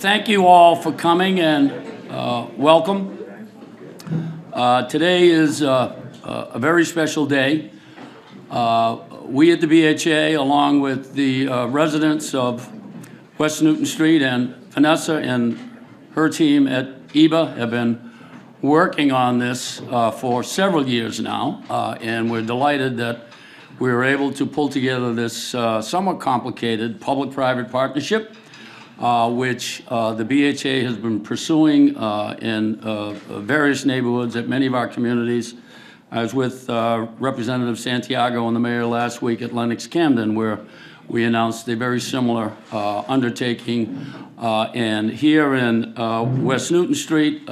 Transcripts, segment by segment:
thank you all for coming and welcome. Today is a very special day. We at the BHA, along with the residents of West Newton Street and Vanessa and her team at EBA have been working on this for several years now, and we're delighted that we were able to pull together this somewhat complicated public-private partnership, which the BHA has been pursuing in various neighborhoods at many of our communities. I was with Representative Santiago and the mayor last week at Lenox Camden, where we announced a very similar undertaking. And here in West Newton Street,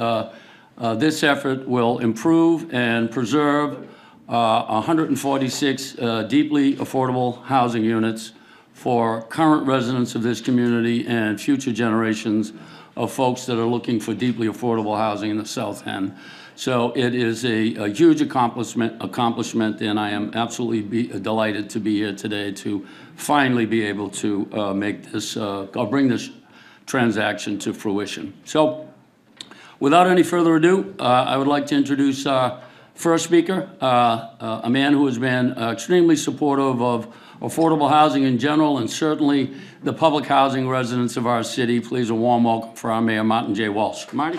this effort will improve and preserve 146 deeply affordable housing units for current residents of this community and future generations of folks that are looking for deeply affordable housing in the South End. So it is a huge accomplishment, and I am absolutely delighted to be here today to finally be able to make this, bring this transaction to fruition. So without any further ado, I would like to introduce our first speaker, a man who has been extremely supportive of affordable housing in general, and certainly the public housing residents of our city. Please, a warm welcome for our Mayor, Martin J. Walsh. Marty.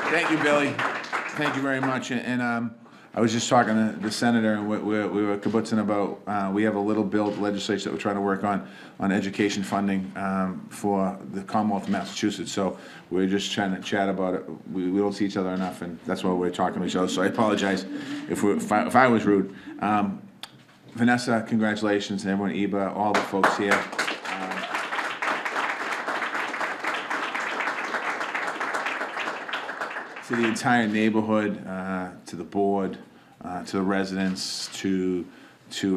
Thank you, Billy. Thank you very much. And I was just talking to the senator, and we were kibutzing about, we have a little bill legislation that we're trying to work on education funding for the Commonwealth of Massachusetts. So we're just trying to chat about it. We don't see each other enough, and that's why we're talking to each other. So I apologize if I was rude. Vanessa, congratulations, and everyone, EBA, all the folks here. To the entire neighborhood, to the board, to the residents, to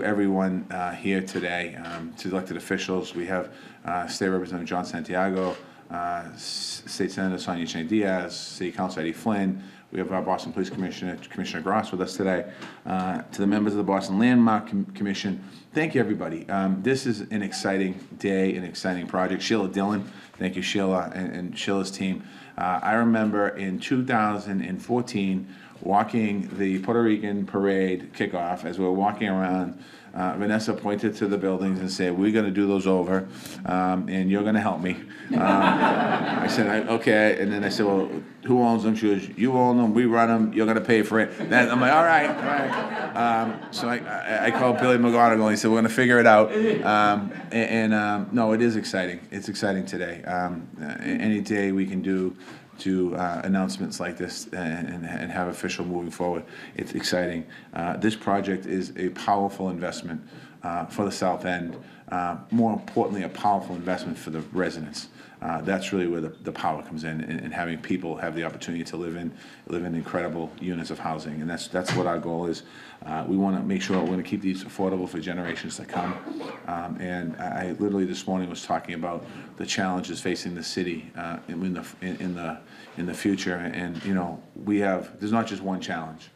everyone here today, to the elected officials. We have State Representative John Santiago, State Senator Sonia Chang Diaz, City Councilor Eddie Flynn. We have our Boston Police Commissioner, Commissioner Gross, with us today. To the members of the Boston Landmark Commission, thank you, everybody. This is an exciting day, an exciting project. Sheila Dillon, thank you, Sheila, and Sheila's team. I remember in 2014 walking the Puerto Rican parade kickoff. As we were walking around, Vanessa pointed to the buildings and said, "We're going to do those over, and you're going to help me." I said, "Okay." And then I said, "Well, who owns them?" She goes, "You own them, we run them, you're going to pay for it." I'm like, all right, all right. So I called Billy McGonigal, and he said, "We're going to figure it out." No, it is exciting. It's exciting today. Any day we can do announcements like this and have official moving forward, it's exciting. This project is a powerful investment for the South End. More importantly, a powerful investment for the residents. That's really where the power comes in, and having people have the opportunity to live in incredible units of housing, and that's what our goal is. We want to make sure we're going to keep these affordable for generations to come. And I literally this morning was talking about the challenges facing the city in the future, and you know, there's not just one challenge.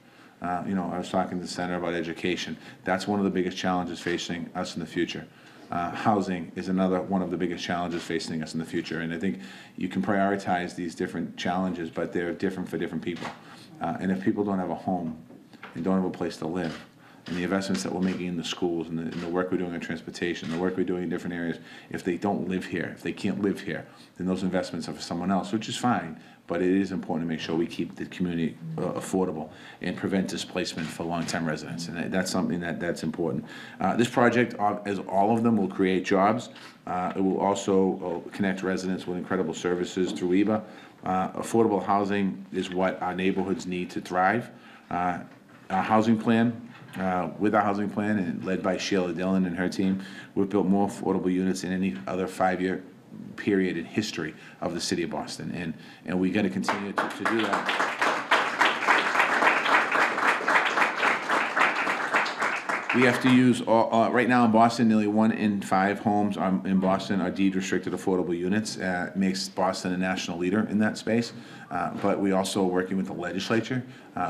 You know, I was talking to the senator about education. That's one of the biggest challenges facing us in the future. Housing is another one of the biggest challenges facing us in the future, and I think you can prioritize these different challenges, but they're different for different people. And if people don't have a home and don't have a place to live, and the investments that we're making in the schools and the work we're doing in transportation, the work we're doing in different areas, if they don't live here, if they can't live here, then those investments are for someone else, which is fine. But it is important to make sure we keep the community affordable and prevent displacement for long-term residents, and that's something that's important. This project, as all of them, will create jobs. It will also connect residents with incredible services through EBA. Affordable housing is what our neighborhoods need to thrive. Our housing plan, with our housing plan, and led by Sheila Dillon and her team, we've built more affordable units than any other 5-year period in history of the city of Boston, and we got to continue to do that. We have to use, right now in Boston, nearly 1 in 5 homes in Boston are deed-restricted affordable units. It makes Boston a national leader in that space. But we also are working with the legislature,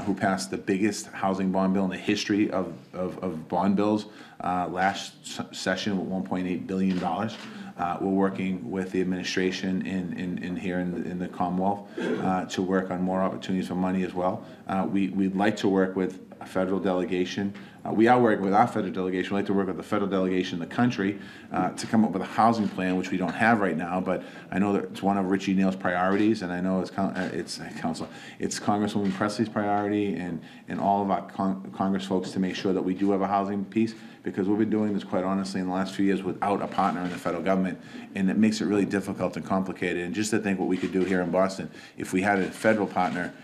who passed the biggest housing bond bill in the history of bond bills last session with $1.8 billion. We're working with the administration in here in the Commonwealth to work on more opportunities for money as well. We'd like to work with a federal delegation. We are working with our federal delegation. We'd like to work with the federal delegation in the country to come up with a housing plan, which we don't have right now, but I know that it's one of Richie Neal's priorities, and I know it's Congresswoman Presley's priority and all of our Congress folks to make sure that we do have a housing piece, because we've been doing this, quite honestly, in the last few years without a partner in the federal government, and it makes it really difficult and complicated. And just to think what we could do here in Boston, if we had a federal partner,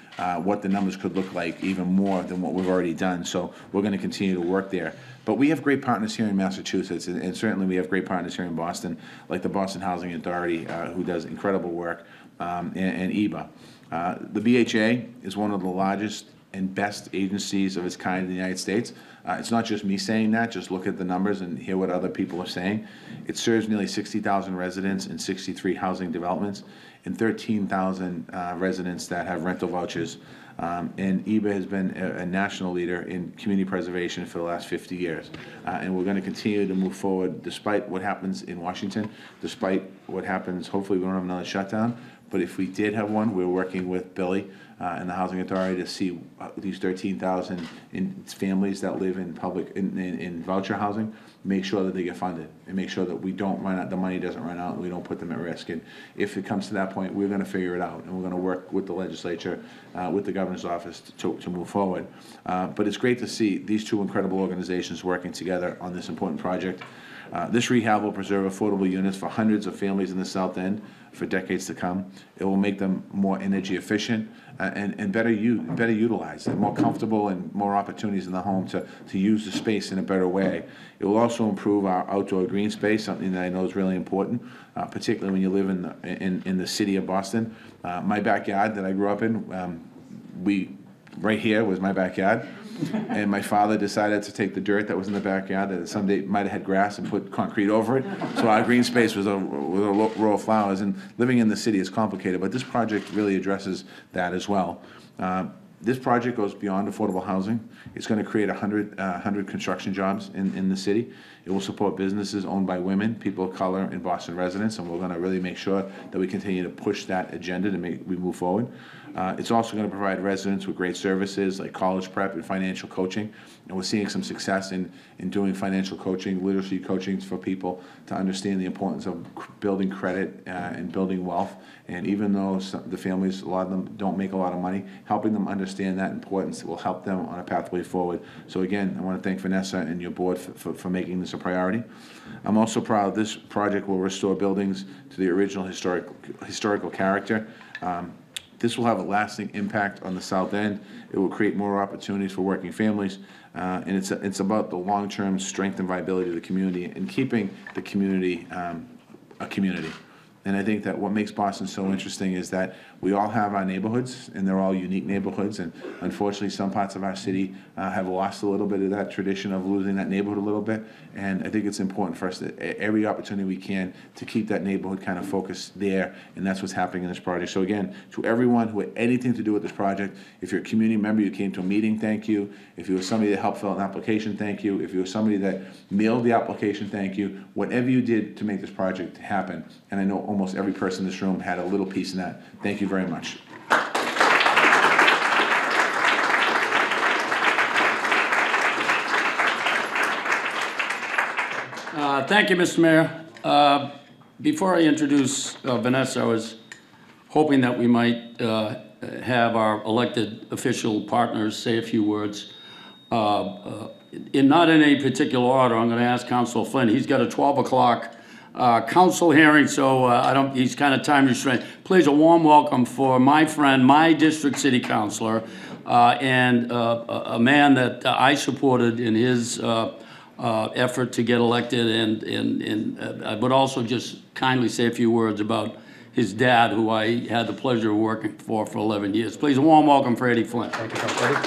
what the numbers could look like even more than what we've already done. So we're going to continue to work there. But we have great partners here in Massachusetts, and certainly we have great partners here in Boston, like the Boston Housing Authority, who does incredible work, and EBA. The BHA is one of the largest and best agencies of its kind in the United States. It's not just me saying that, just look at the numbers and hear what other people are saying. It serves nearly 60,000 residents in 63 housing developments and 13,000 residents that have rental vouchers. And EBA has been a national leader in community preservation for the last 50 years. And we're going to continue to move forward despite what happens in Washington, despite what happens, hopefully we don't have another shutdown. But if we did have one, we're working with Billy and the Housing Authority to see these 13,000 families that live in voucher housing, make sure that they get funded and make sure that we don't run out, the money doesn't run out, and we don't put them at risk. And if it comes to that point, we're going to figure it out, and we're going to work with the legislature, with the governor's office to move forward. But it's great to see these two incredible organizations working together on this important project. This rehab will preserve affordable units for hundreds of families in the South End for decades to come. It will make them more energy efficient and better utilized, and more comfortable, and more opportunities in the home to use the space in a better way. It will also improve our outdoor green space, something that I know is really important, particularly when you live in the city of Boston. My backyard that I grew up in, right here was my backyard. And my father decided to take the dirt that was in the backyard that someday might have had grass and put concrete over it. So our green space was a row of flowers. And living in the city is complicated, but this project really addresses that as well. This project goes beyond affordable housing. It's going to create 100 construction jobs in the city. It will support businesses owned by women, people of color, and Boston residents, and we're going to really make sure that we continue to push that agenda to we move forward. It's also going to provide residents with great services like college prep and financial coaching, and we're seeing some success in doing financial coaching, literacy coaching for people to understand the importance of building credit and building wealth. And even though the families, a lot of them don't make a lot of money, helping them understand that importance will help them on a pathway forward. So again, I want to thank Vanessa and your board for making this a priority. I'm also proud this project will restore buildings to the original historical character. This will have a lasting impact on the South End. It will create more opportunities for working families, and it's about the long-term strength and viability of the community and keeping the community a community. And I think that what makes Boston so interesting is that we all have our neighborhoods, and they're all unique neighborhoods, and unfortunately some parts of our city have lost a little bit of that tradition of losing that neighborhood a little bit, and I think it's important for us that every opportunity we can to keep that neighborhood kind of focused there, and that's what's happening in this project. So again, to everyone who had anything to do with this project, if you're a community member, you came to a meeting, thank you. If you were somebody that helped fill out an application, thank you. If you were somebody that mailed the application, thank you. Whatever you did to make this project happen, and I know almost every person in this room had a little piece in that, thank you very much. Thank you, Mr. Mayor. Before I introduce Vanessa, I was hoping that we might have our elected official partners say a few words. Not in any particular order, I'm going to ask Councilor Flynn. He's got a 12 o'clock council hearing, so he's kind of time restrained. Please, a warm welcome for my friend, my district city councilor, and a man that I supported in his effort to get elected, and I would also just kindly say a few words about his dad, who I had the pleasure of working for 11 years. Please, a warm welcome for Eddie Flynn. Thank you, Councilor.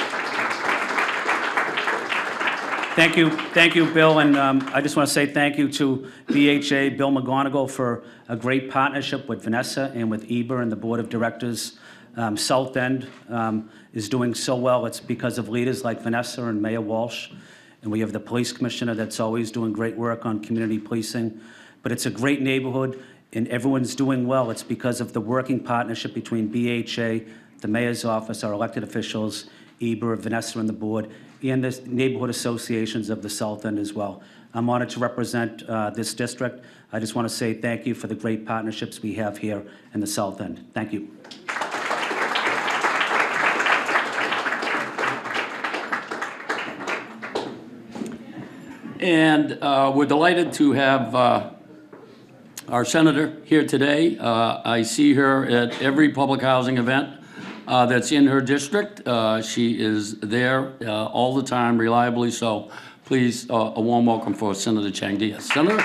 Thank you, Bill, and I just want to say thank you to BHA, Bill McGonigal, for a great partnership with Vanessa and with Eber and the Board of Directors. South End is doing so well. It's because of leaders like Vanessa and Mayor Walsh, and we have the police commissioner that's always doing great work on community policing. But it's a great neighborhood, and everyone's doing well. It's because of the working partnership between BHA, the mayor's office, our elected officials, Eber, Vanessa, and the board, and the neighborhood associations of the South End as well. I'm honored to represent this district. I just want to say thank you for the great partnerships we have here in the South End. Thank you. And we're delighted to have our senator here today. I see her at every public housing event that's in her district. She is there all the time, reliably, so please, a warm welcome for Senator Chang Diaz. Senator?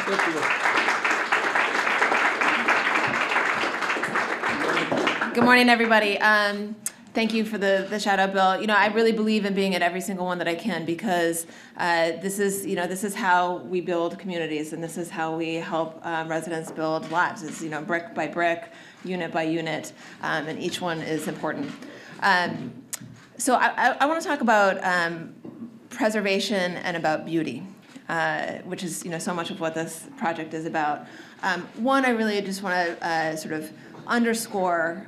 Good morning, everybody. Thank you for the shout out, Bill. You know, I really believe in being at every single one that I can because this is how we build communities, and this is how we help residents build lives. Is brick by brick, unit by unit, and each one is important. So I want to talk about preservation and about beauty, which is so much of what this project is about. One, I really just want to sort of underscore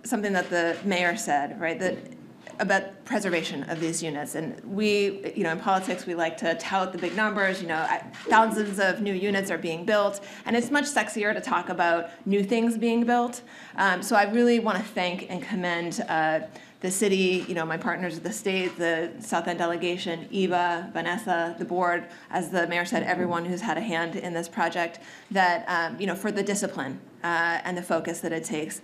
something that the mayor said, right? That about preservation of these units. And we, in politics, we like to tout the big numbers. Thousands of new units are being built, and it's much sexier to talk about new things being built. So I really want to thank and commend the city, my partners at the state, the South End delegation, Eva, Vanessa, the board, as the mayor said, everyone who's had a hand in this project, that, for the discipline and the focus that it takes,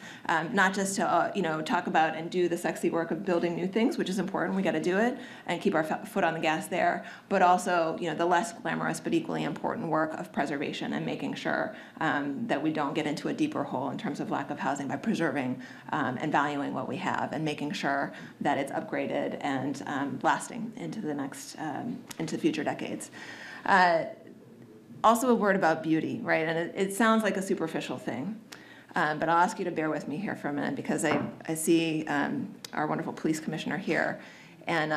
not just to, talk about and do the sexy work of building new things, which is important, we got to do it, and keep our foot on the gas there, but also, the less glamorous but equally important work of preservation and making sure that we don't get into a deeper hole in terms of lack of housing by preserving and valuing what we have and making sure that it's upgraded and lasting into the next, into future decades. Also a word about beauty, right? And it sounds like a superficial thing, but I'll ask you to bear with me here for a minute because I see our wonderful police commissioner here, and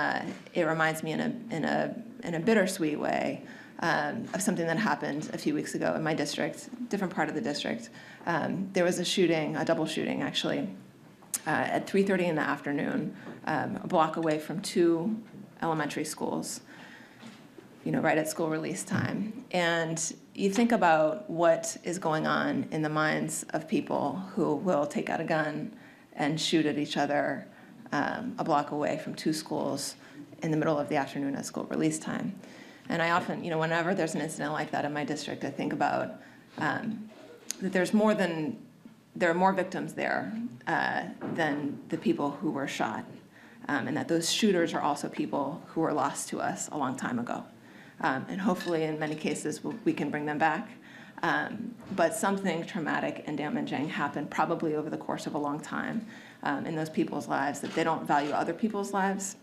it reminds me in a bittersweet way of something that happened a few weeks ago in my district, different part of the district. There was a shooting, a double shooting actually, at 3:30 in the afternoon, a block away from two elementary schools, right at school release time. And you think about what is going on in the minds of people who will take out a gun and shoot at each other a block away from two schools in the middle of the afternoon at school release time. And I often, whenever there's an incident like that in my district, I think about that there are more victims there than the people who were shot, and that those shooters are also people who were lost to us a long time ago. And hopefully, in many cases, we can bring them back. But something traumatic and damaging happened probably over the course of a long time in those people's lives, that they don't value other people's lives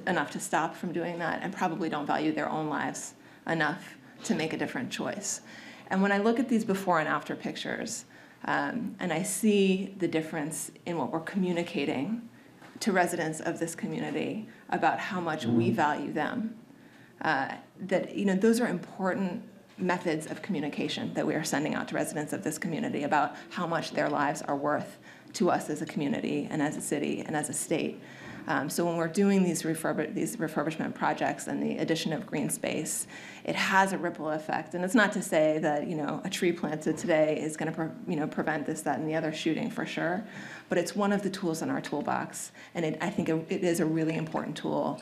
enough to stop from doing that, and probably don't value their own lives enough to make a different choice. And when I look at these before and after pictures, and I see the difference in what we're communicating to residents of this community about how much we value them, that those are important methods of communication that we are sending out to residents of this community about how much their lives are worth to us as a community and as a city and as a state. So when we're doing these refurbishment projects and the addition of green space, it has a ripple effect. And it's not to say that a tree planted today is going to prevent this, that, and the other shooting for sure. But it's one of the tools in our toolbox, and I think it is a really important tool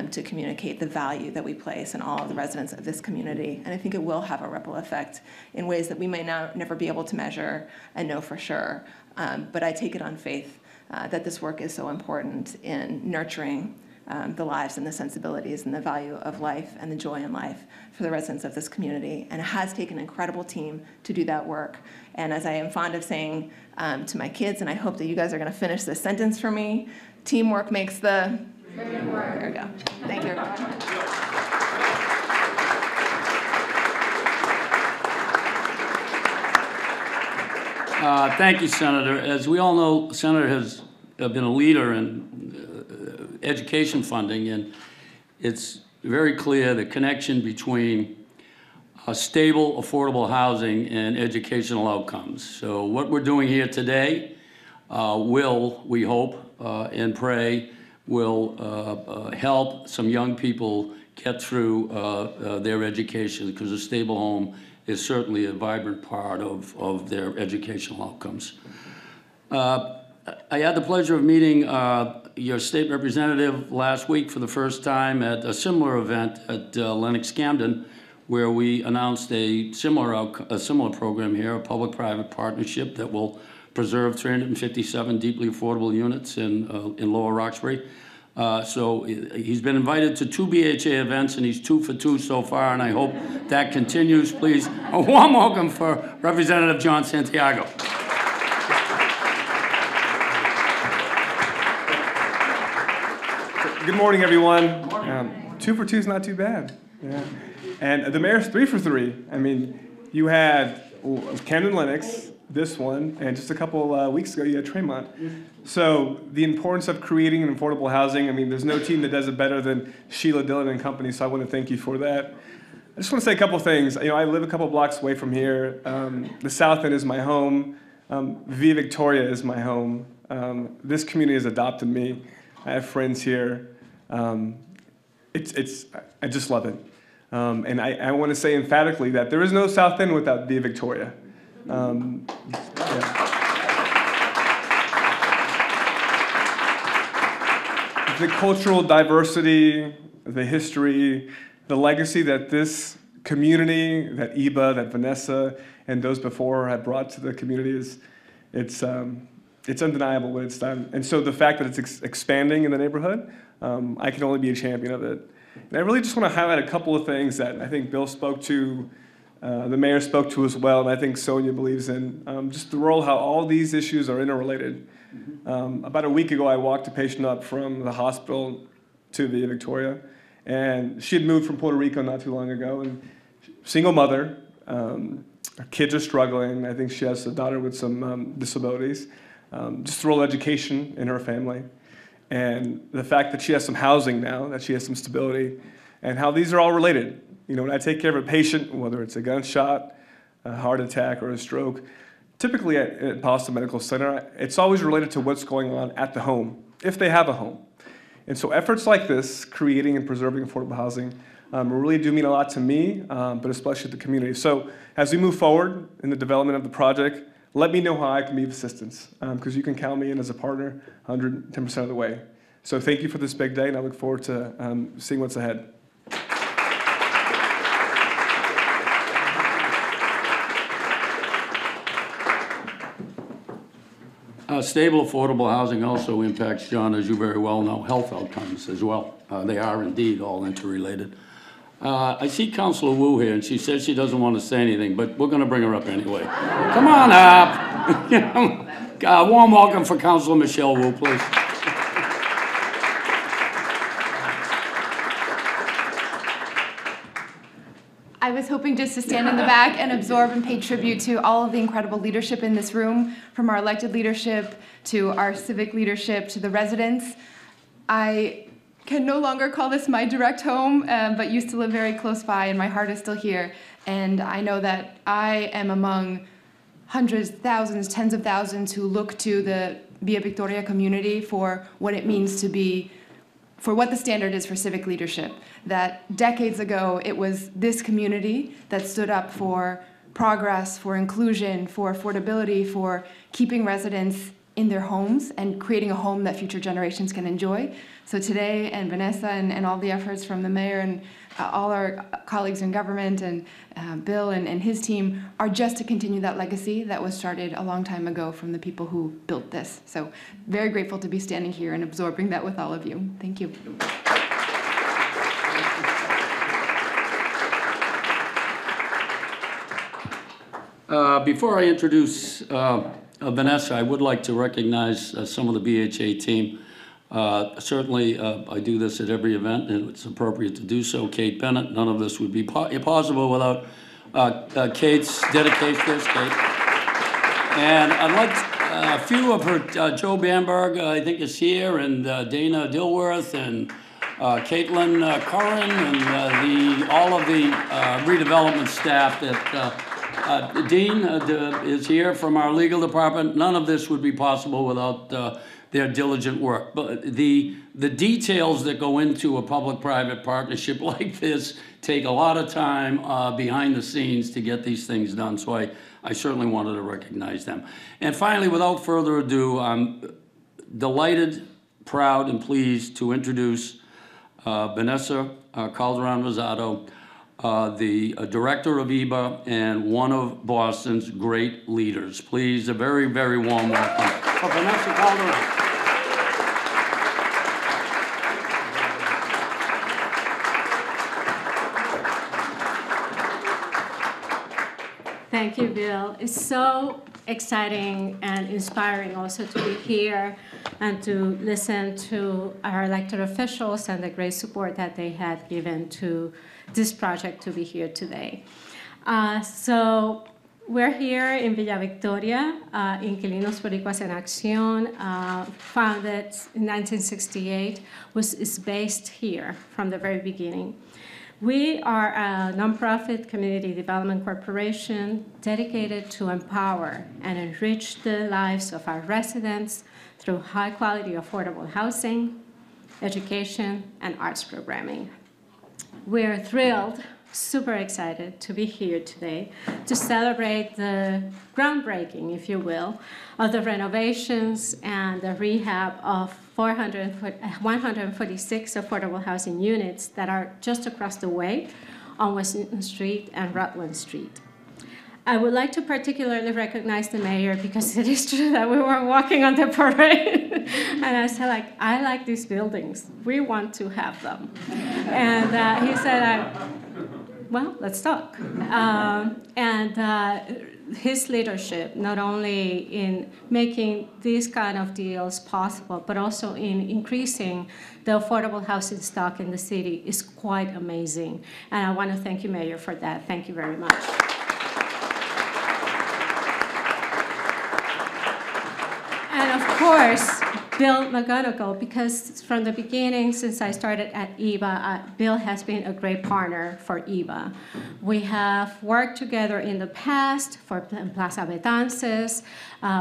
to communicate the value that we place in all of the residents of this community. And I think it will have a ripple effect in ways that we may never be able to measure and know for sure. But I take it on faith that this work is so important in nurturing the lives and the sensibilities and the value of life and the joy in life for the residents of this community. And it has taken an incredible team to do that work. And as I am fond of saying to my kids, and I hope that you guys are going to finish this sentence for me, teamwork makes the... There we go. Thank you, everyone. Thank you, Senator. As we all know, Senator has been a leader in education funding, and it's very clear the connection between stable, affordable housing and educational outcomes. So what we're doing here today will, we hope and pray, will help some young people get through their education, because a stable home is certainly a vibrant part of their educational outcomes. I had the pleasure of meeting your state representative last week for the first time at a similar event at Lenox Camden, where we announced a similar program here, a public-private partnership that will preserve 357 deeply affordable units in Lower Roxbury. So he's been invited to 2 BHA events, and he's 2 for 2 so far, and I hope that continues. Please, a warm welcome for Representative John Santiago. Good morning, everyone. 2 for 2 is not too bad. Yeah. And the mayor's 3 for 3. I mean, you had Camden Lenox, this one, and just a couple weeks ago you had Tremont. So the importance of creating an affordable housing, I mean, there's no team that does it better than Sheila Dillon and company, so I want to thank you for that. I just want to say a couple things. You know, I live a couple blocks away from here. The South End is my home. Via Victoria is my home. This community has adopted me. I have friends here. I just love it. And I want to say emphatically that there is no South End without Via Victoria. Yeah. The cultural diversity, the history, the legacy that this community, that Iba, that Vanessa, and those before her have brought to the community it's undeniable what it's done. And so the fact that it's expanding in the neighborhood, I can only be a champion of it. And I really just want to highlight a couple of things that I think Bill spoke to, the mayor spoke to as well, and I think Sonia believes in, just the role how all these issues are interrelated. About a week ago, I walked a patient up from the hospital to Via Victoria, and she had moved from Puerto Rico not too long ago, and single mother, her kids are struggling. I think she has a daughter with some disabilities. Just the role of education in her family, and the fact that she has some housing now, that she has some stability, and how these are all related. You know, when I take care of a patient, whether it's a gunshot, a heart attack, or a stroke, typically at Boston Medical Center, it's always related to what's going on at the home, if they have a home. And so efforts like this, creating and preserving affordable housing, really do mean a lot to me, but especially the community. So as we move forward in the development of the project, let me know how I can be of assistance, because you can count me in as a partner 110% of the way. So thank you for this big day, and I look forward to seeing what's ahead. Stable, affordable housing also impacts, John, as you very well know, health outcomes as well. They are indeed all interrelated. I see Councilor Wu here, and she says she doesn't want to say anything, but we're going to bring her up anyway. Come on up. A warm welcome for Councilor Michelle Wu, please. I was hoping just to stand in the back and absorb and pay tribute to all of the incredible leadership in this room, from our elected leadership to our civic leadership to the residents. I can no longer call this my direct home, but used to live very close by, and my heart is still here. And I know that I am among hundreds, thousands, tens of thousands who look to the Via Victoria community for what it means to be, for what the standard is for civic leadership. That decades ago, it was this community that stood up for progress, for inclusion, for affordability, for keeping residents in their homes and creating a home that future generations can enjoy. So today, and Vanessa and all the efforts from the mayor and all our colleagues in government and Bill and his team are just to continue that legacy that was started a long time ago from the people who built this. So very grateful to be standing here and absorbing that with all of you. Thank you. Before I introduce Vanessa, I would like to recognize some of the BHA team. Certainly, I do this at every event, and it's appropriate to do so. Kate Bennett, none of this would be possible without Kate's dedication. There's Kate. And I'd like a few of her, Joe Bamberg, I think is here, and Dana Dilworth, and Caitlin Curran, and all of the redevelopment staff that, Dean is here from our legal department. None of this would be possible without their diligent work. But the details that go into a public-private partnership like this take a lot of time behind the scenes to get these things done. So I certainly wanted to recognize them. And finally, without further ado, I'm delighted, proud, and pleased to introduce Vanessa Calderon-Rosado, the director of EBA and one of Boston's great leaders. Please, a very, very warm welcome for Vanessa Calderon. Thank you, Bill. It's so exciting and inspiring also to be here and to listen to our elected officials and the great support that they have given to this project to be here today. So we're here in Villa Victoria, Inquilinos Boricuas and Accion, founded in 1968, is based here from the very beginning. We are a nonprofit community development corporation dedicated to empower and enrich the lives of our residents through high-quality affordable housing, education, and arts programming. We're thrilled, super excited to be here today to celebrate the groundbreaking, if you will, of the renovations and the rehab of 146 affordable housing units that are just across the way on West Newton Street and Rutland Street. I would like to particularly recognize the mayor because it is true that we were walking on the parade and I said, I like these buildings. We want to have them. And he said, well, let's talk. His leadership, not only in making these kind of deals possible, but also in increasing the affordable housing stock in the city is quite amazing. And I want to thank you, Mayor, for that. Thank you very much. And of course, Bill McGonigal, because from the beginning, since I started at EBA, Bill has been a great partner for EBA. We have worked together in the past for Plaza Betances.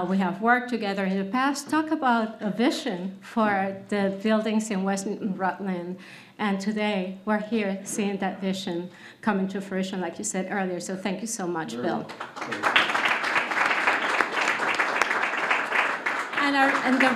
We have worked together in the past, talk about a vision for the buildings in West Newton, Rutland. And today, we're here seeing that vision come into fruition, like you said earlier. So thank you so much, Bill. And the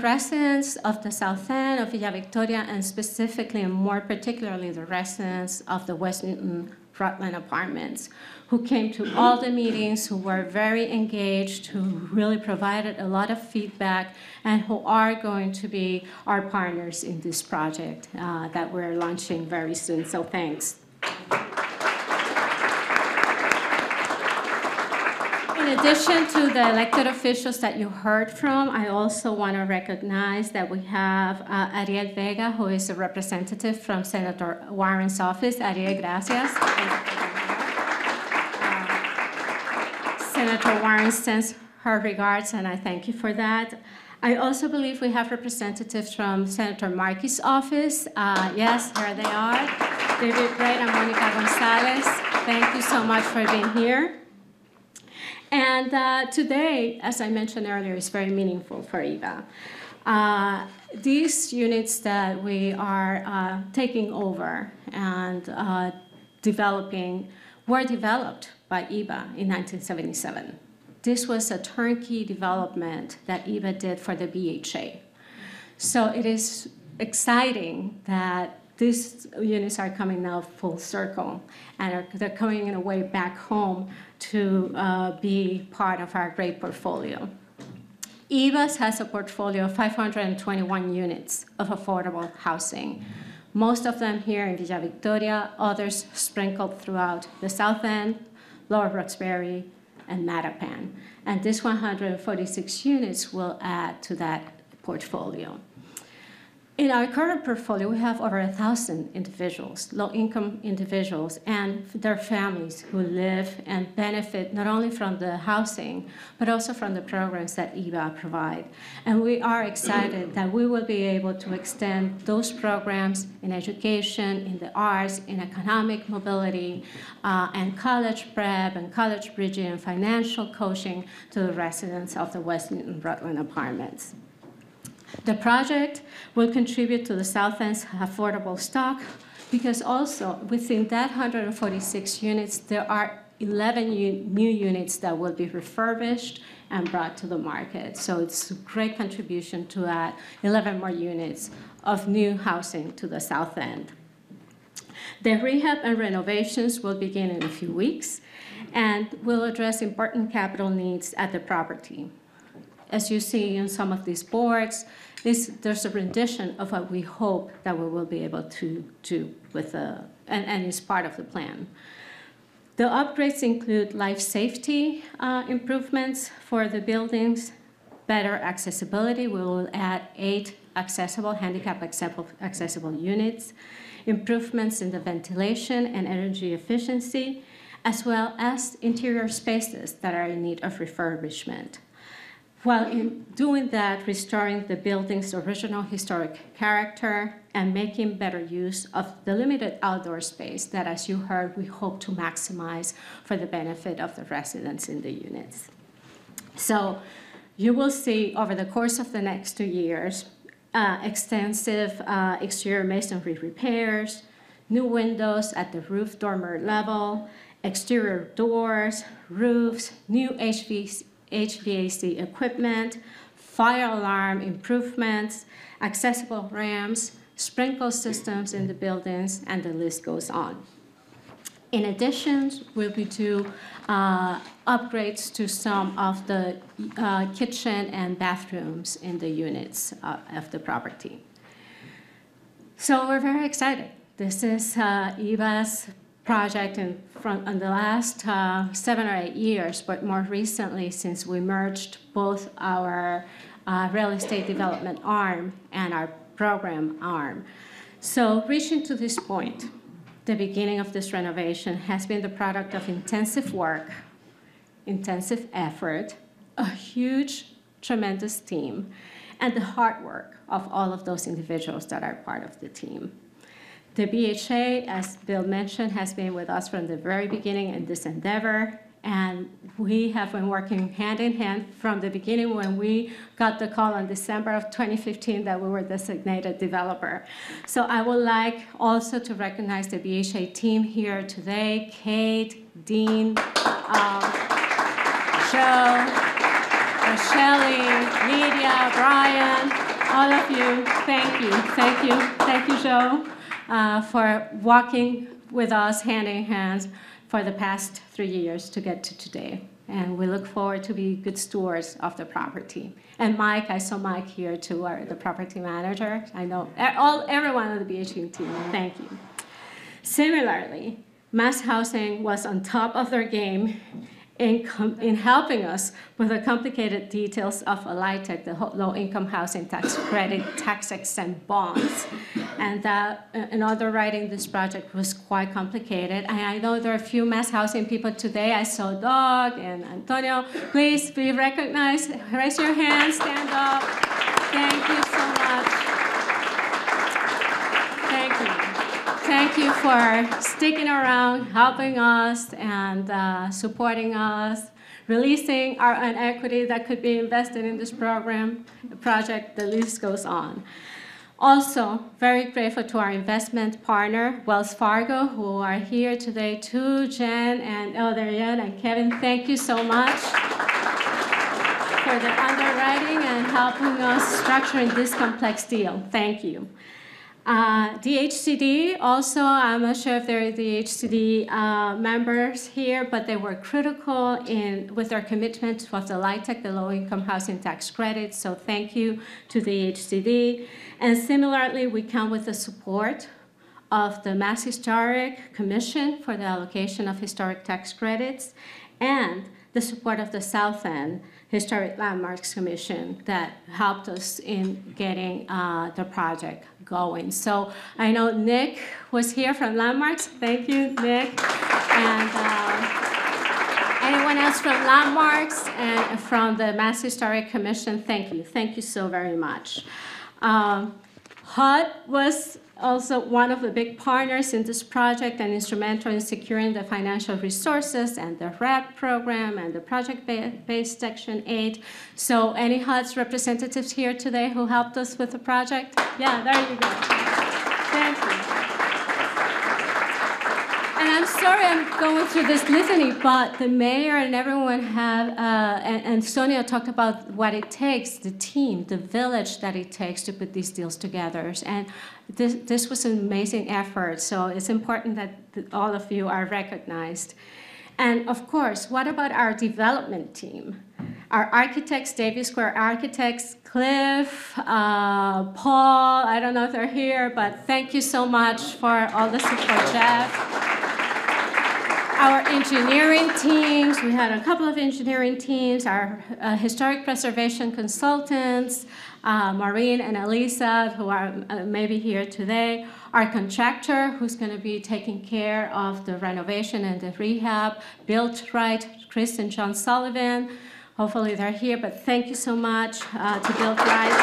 residents of the South End of Villa Victoria, and specifically and more particularly the residents of the West Newton Rutland Apartments, who came to all the meetings, who were very engaged, who really provided a lot of feedback, and who are going to be our partners in this project that we're launching very soon. So thanks. In addition to the elected officials that you heard from, I also want to recognize that we have Ariel Vega, who is a representative from Senator Warren's office. Ariel, gracias. Senator Warren sends her regards, and I thank you for that. I also believe we have representatives from Senator Markey's office. Yes, here they are. David Braid and Monica Gonzalez. Thank you so much for being here. And today, as I mentioned earlier, is very meaningful for EBA. These units that we are taking over and developing were developed by EBA in 1977. This was a turnkey development that EBA did for the BHA. So it is exciting that these units are coming now full circle, and they're coming in a way back home to be part of our great portfolio. EBA has a portfolio of 521 units of affordable housing, most of them here in Villa Victoria, others sprinkled throughout the South End, Lower Roxbury, and Mattapan. And this 146 units will add to that portfolio. In our current portfolio, we have over 1,000 individuals, low-income individuals, and their families who live and benefit not only from the housing, but also from the programs that EBA provide. And we are excited that we will be able to extend those programs in education, in the arts, in economic mobility, and college prep and college bridging and financial coaching to the residents of the West Newton Rutland Apartments. The project will contribute to the South End's affordable stock because also within that 146 units, there are 11 new units that will be refurbished and brought to the market. So it's a great contribution to add 11 more units of new housing to the South End. The rehab and renovations will begin in a few weeks and will address important capital needs at the property. As you see in some of these boards, there's a rendition of what we hope that we will be able to do with and is part of the plan. The upgrades include life safety improvements for the buildings, better accessibility. We will add 8 handicap accessible units, improvements in the ventilation and energy efficiency, as well as interior spaces that are in need of refurbishment. While in doing that, restoring the building's original historic character and making better use of the limited outdoor space that, as you heard, we hope to maximize for the benefit of the residents in the units. So you will see over the course of the next 2 years, extensive exterior masonry repairs, new windows at the roof dormer level, exterior doors, roofs, new HVAC equipment, fire alarm improvements, accessible ramps, sprinkler systems in the buildings, and the list goes on. In addition, we'll be doing upgrades to some of the kitchen and bathrooms in the units of the property. So we're very excited. This is EBA's project in the last 7 or 8 years, but more recently since we merged both our real estate development arm and our program arm. So reaching to this point, the beginning of this renovation has been the product of intensive work, intensive effort, a huge, tremendous team, and the hard work of all of those individuals that are part of the team. The BHA, as Bill mentioned, has been with us from the very beginning in this endeavor, and we have been working hand in hand from the beginning when we got the call in December of 2015 that we were designated developer. So I would like also to recognize the BHA team here today, Kate, Dean, Joe, Shelley, Lydia, Brian, all of you, thank you, Joe. For walking with us hand in hand for the past 3 years to get to today. And we look forward to be good stewards of the property. And Mike, I saw Mike here too, the property manager. I know everyone on the BHU team, thank you. Similarly, Mass Housing was on top of their game in helping us with the complicated details of LIHTC, the low-income housing tax credit, tax-exempt bonds. And that, in underwriting this project was quite complicated. And I know there are a few Mass Housing people today. I saw Doug and Antonio. Please be recognized. Raise your hand, stand up. Thank you so much. Thank you. Thank you for sticking around, helping us, and supporting us, releasing our own equity that could be invested in this project. The list goes on. Also, very grateful to our investment partner, Wells Fargo, who are here today too. Jen and Jen and Kevin, thank you so much for the underwriting and helping us structuring this complex deal. Thank you. DHCD also, I'm not sure if there are DHCD members here, but they were critical with their commitment of the LIHTC, the low-income housing tax credit, so thank you to DHCD. And similarly, we come with the support of the Mass Historic Commission for the allocation of historic tax credits and the support of the South End Historic Landmarks Commission that helped us in getting the project going. So I know Nick was here from Landmarks. Thank you, Nick. And anyone else from Landmarks and from the Mass Historic Commission, thank you. Thank you so very much. HUD was also one of the big partners in this project and instrumental in securing the financial resources and the RAP program and the project-based Section 8. So any HUD's representatives here today who helped us with the project? Yeah, there you go. Thank you. And I'm sorry I'm going through this litany, but the mayor and everyone have, and Sonia talked about what it takes, the team, the village that it takes to put these deals together. And this was an amazing effort, so it's important that all of you are recognized. And of course, what about our development team? Our architects, Davis Square Architects, Cliff, Paul, I don't know if they're here, but thank you so much for all the support, Jeff. Our engineering teams, we had a couple of engineering teams, our historic preservation consultants, Maureen and Elisa, who are maybe here today, our contractor, who's going to be taking care of the renovation and the rehab, Built Right, Chris and John Sullivan. Hopefully they're here, but thank you so much to Built Right.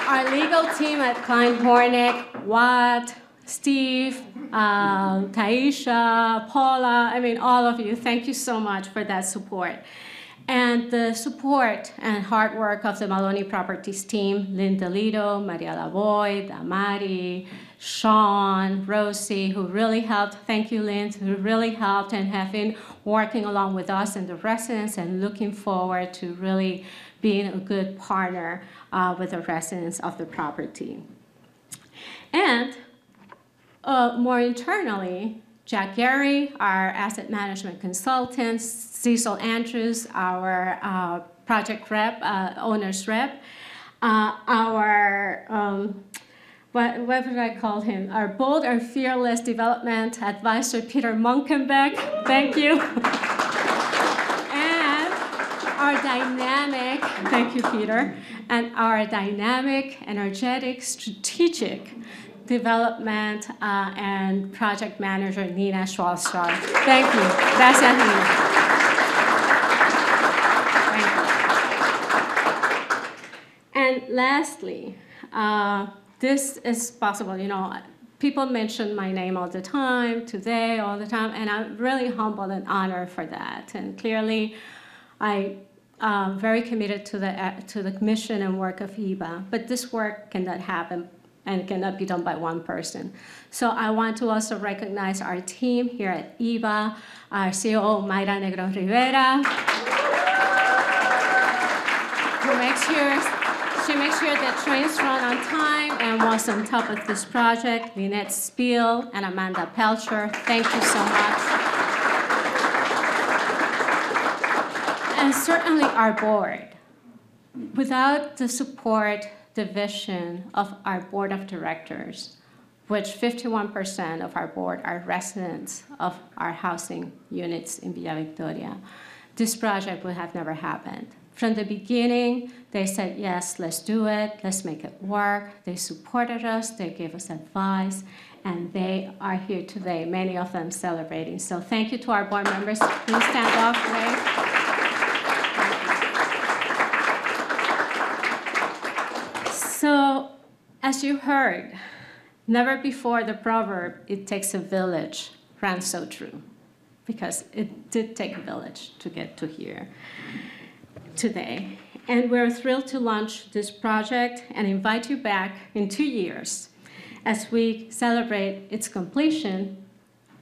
Our legal team at Klein Hornick, Watt, Steve, Taisha, Paula, I mean, all of you, thank you so much for that support. And the support and hard work of the Maloney Properties team, Linda Lito, Maria Lavoy, Damari, Sean, Rosie, who really helped. Thank you, Lynn, who really helped and have been working along with us and the residents and looking forward to really being a good partner with the residents of the property. And more internally, Jack Gary, our asset management consultant, Cecil Andrews, our project rep, owner's rep, our, what would I call him? Our bold and fearless development advisor, Peter Munkenbeck, thank you. And our dynamic, thank you, Peter, and our dynamic, energetic, strategic development and project manager, Nina Schwalstar. Thank you. Gracias, Nina. Thank you. And lastly, this is possible. You know, people mention my name all the time, today, all the time, and I'm really humbled and honored for that. And clearly, I'm very committed to the mission and work of IBA, but this work cannot happen and cannot be done by one person. So I want to also recognize our team here at IBA, our CEO, Mayra Negron Rivera, who makes sure the trains run on time and was on top of this project, Lynette Spiel and Amanda Pelcher. Thank you so much. And certainly our board. Without the support, the vision of our board of directors, which 51% of our board are residents of our housing units in Villa Victoria, this project would have never happened. From the beginning, they said, yes, let's do it, let's make it work. They supported us, they gave us advice, and they are here today, many of them celebrating. So thank you to our board members. Please stand up, please. So, as you heard, never before the proverb, it takes a village, ran so true, because it did take a village to get to here today. And we're thrilled to launch this project and invite you back in 2 years as we celebrate its completion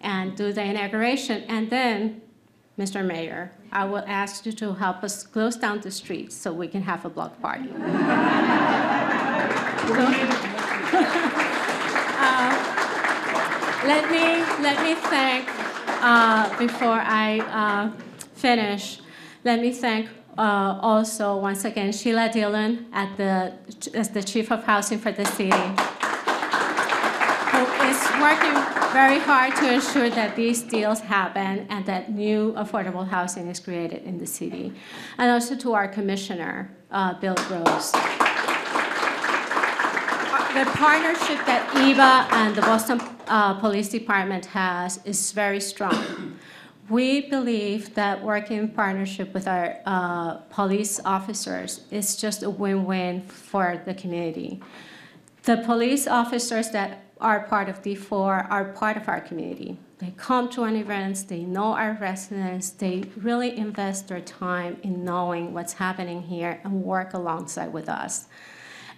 and do the inauguration. And then, Mr. Mayor, I will ask you to help us close down the streets so we can have a block party. Let me thank, before I finish, let me thank also, once again, Sheila Dillon as the Chief of Housing for the city. who is working very hard to ensure that these deals happen and that new affordable housing is created in the city. And also to our commissioner, Bill Rose. The partnership that EBA and the Boston Police Department has is very strong. We believe that working in partnership with our police officers is just a win-win for the community. The police officers that are part of D4 are part of our community. They come to our events, they know our residents, they really invest their time in knowing what's happening here and work alongside with us.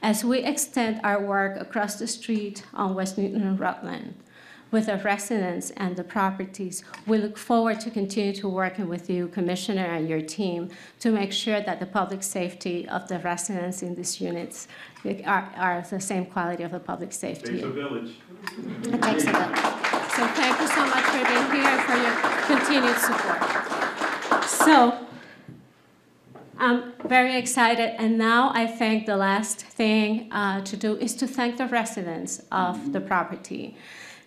As we extend our work across the street on West Newton and Rutland with the residents and the properties, we look forward to continue to working with you, Commissioner, and your team to make sure that the public safety of the residents in these units are the same quality of the public safety. Takes a village. It takes a village. So thank you so much for being here and for your continued support. So I'm very excited, and now I think the last thing to do is to thank the residents of the property.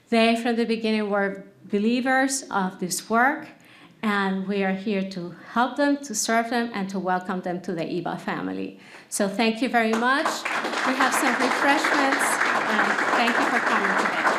They, from the beginning, were believers of this work, and we are here to help them, to serve them, and to welcome them to the EBA family. So thank you very much. We have some refreshments, and thank you for coming today.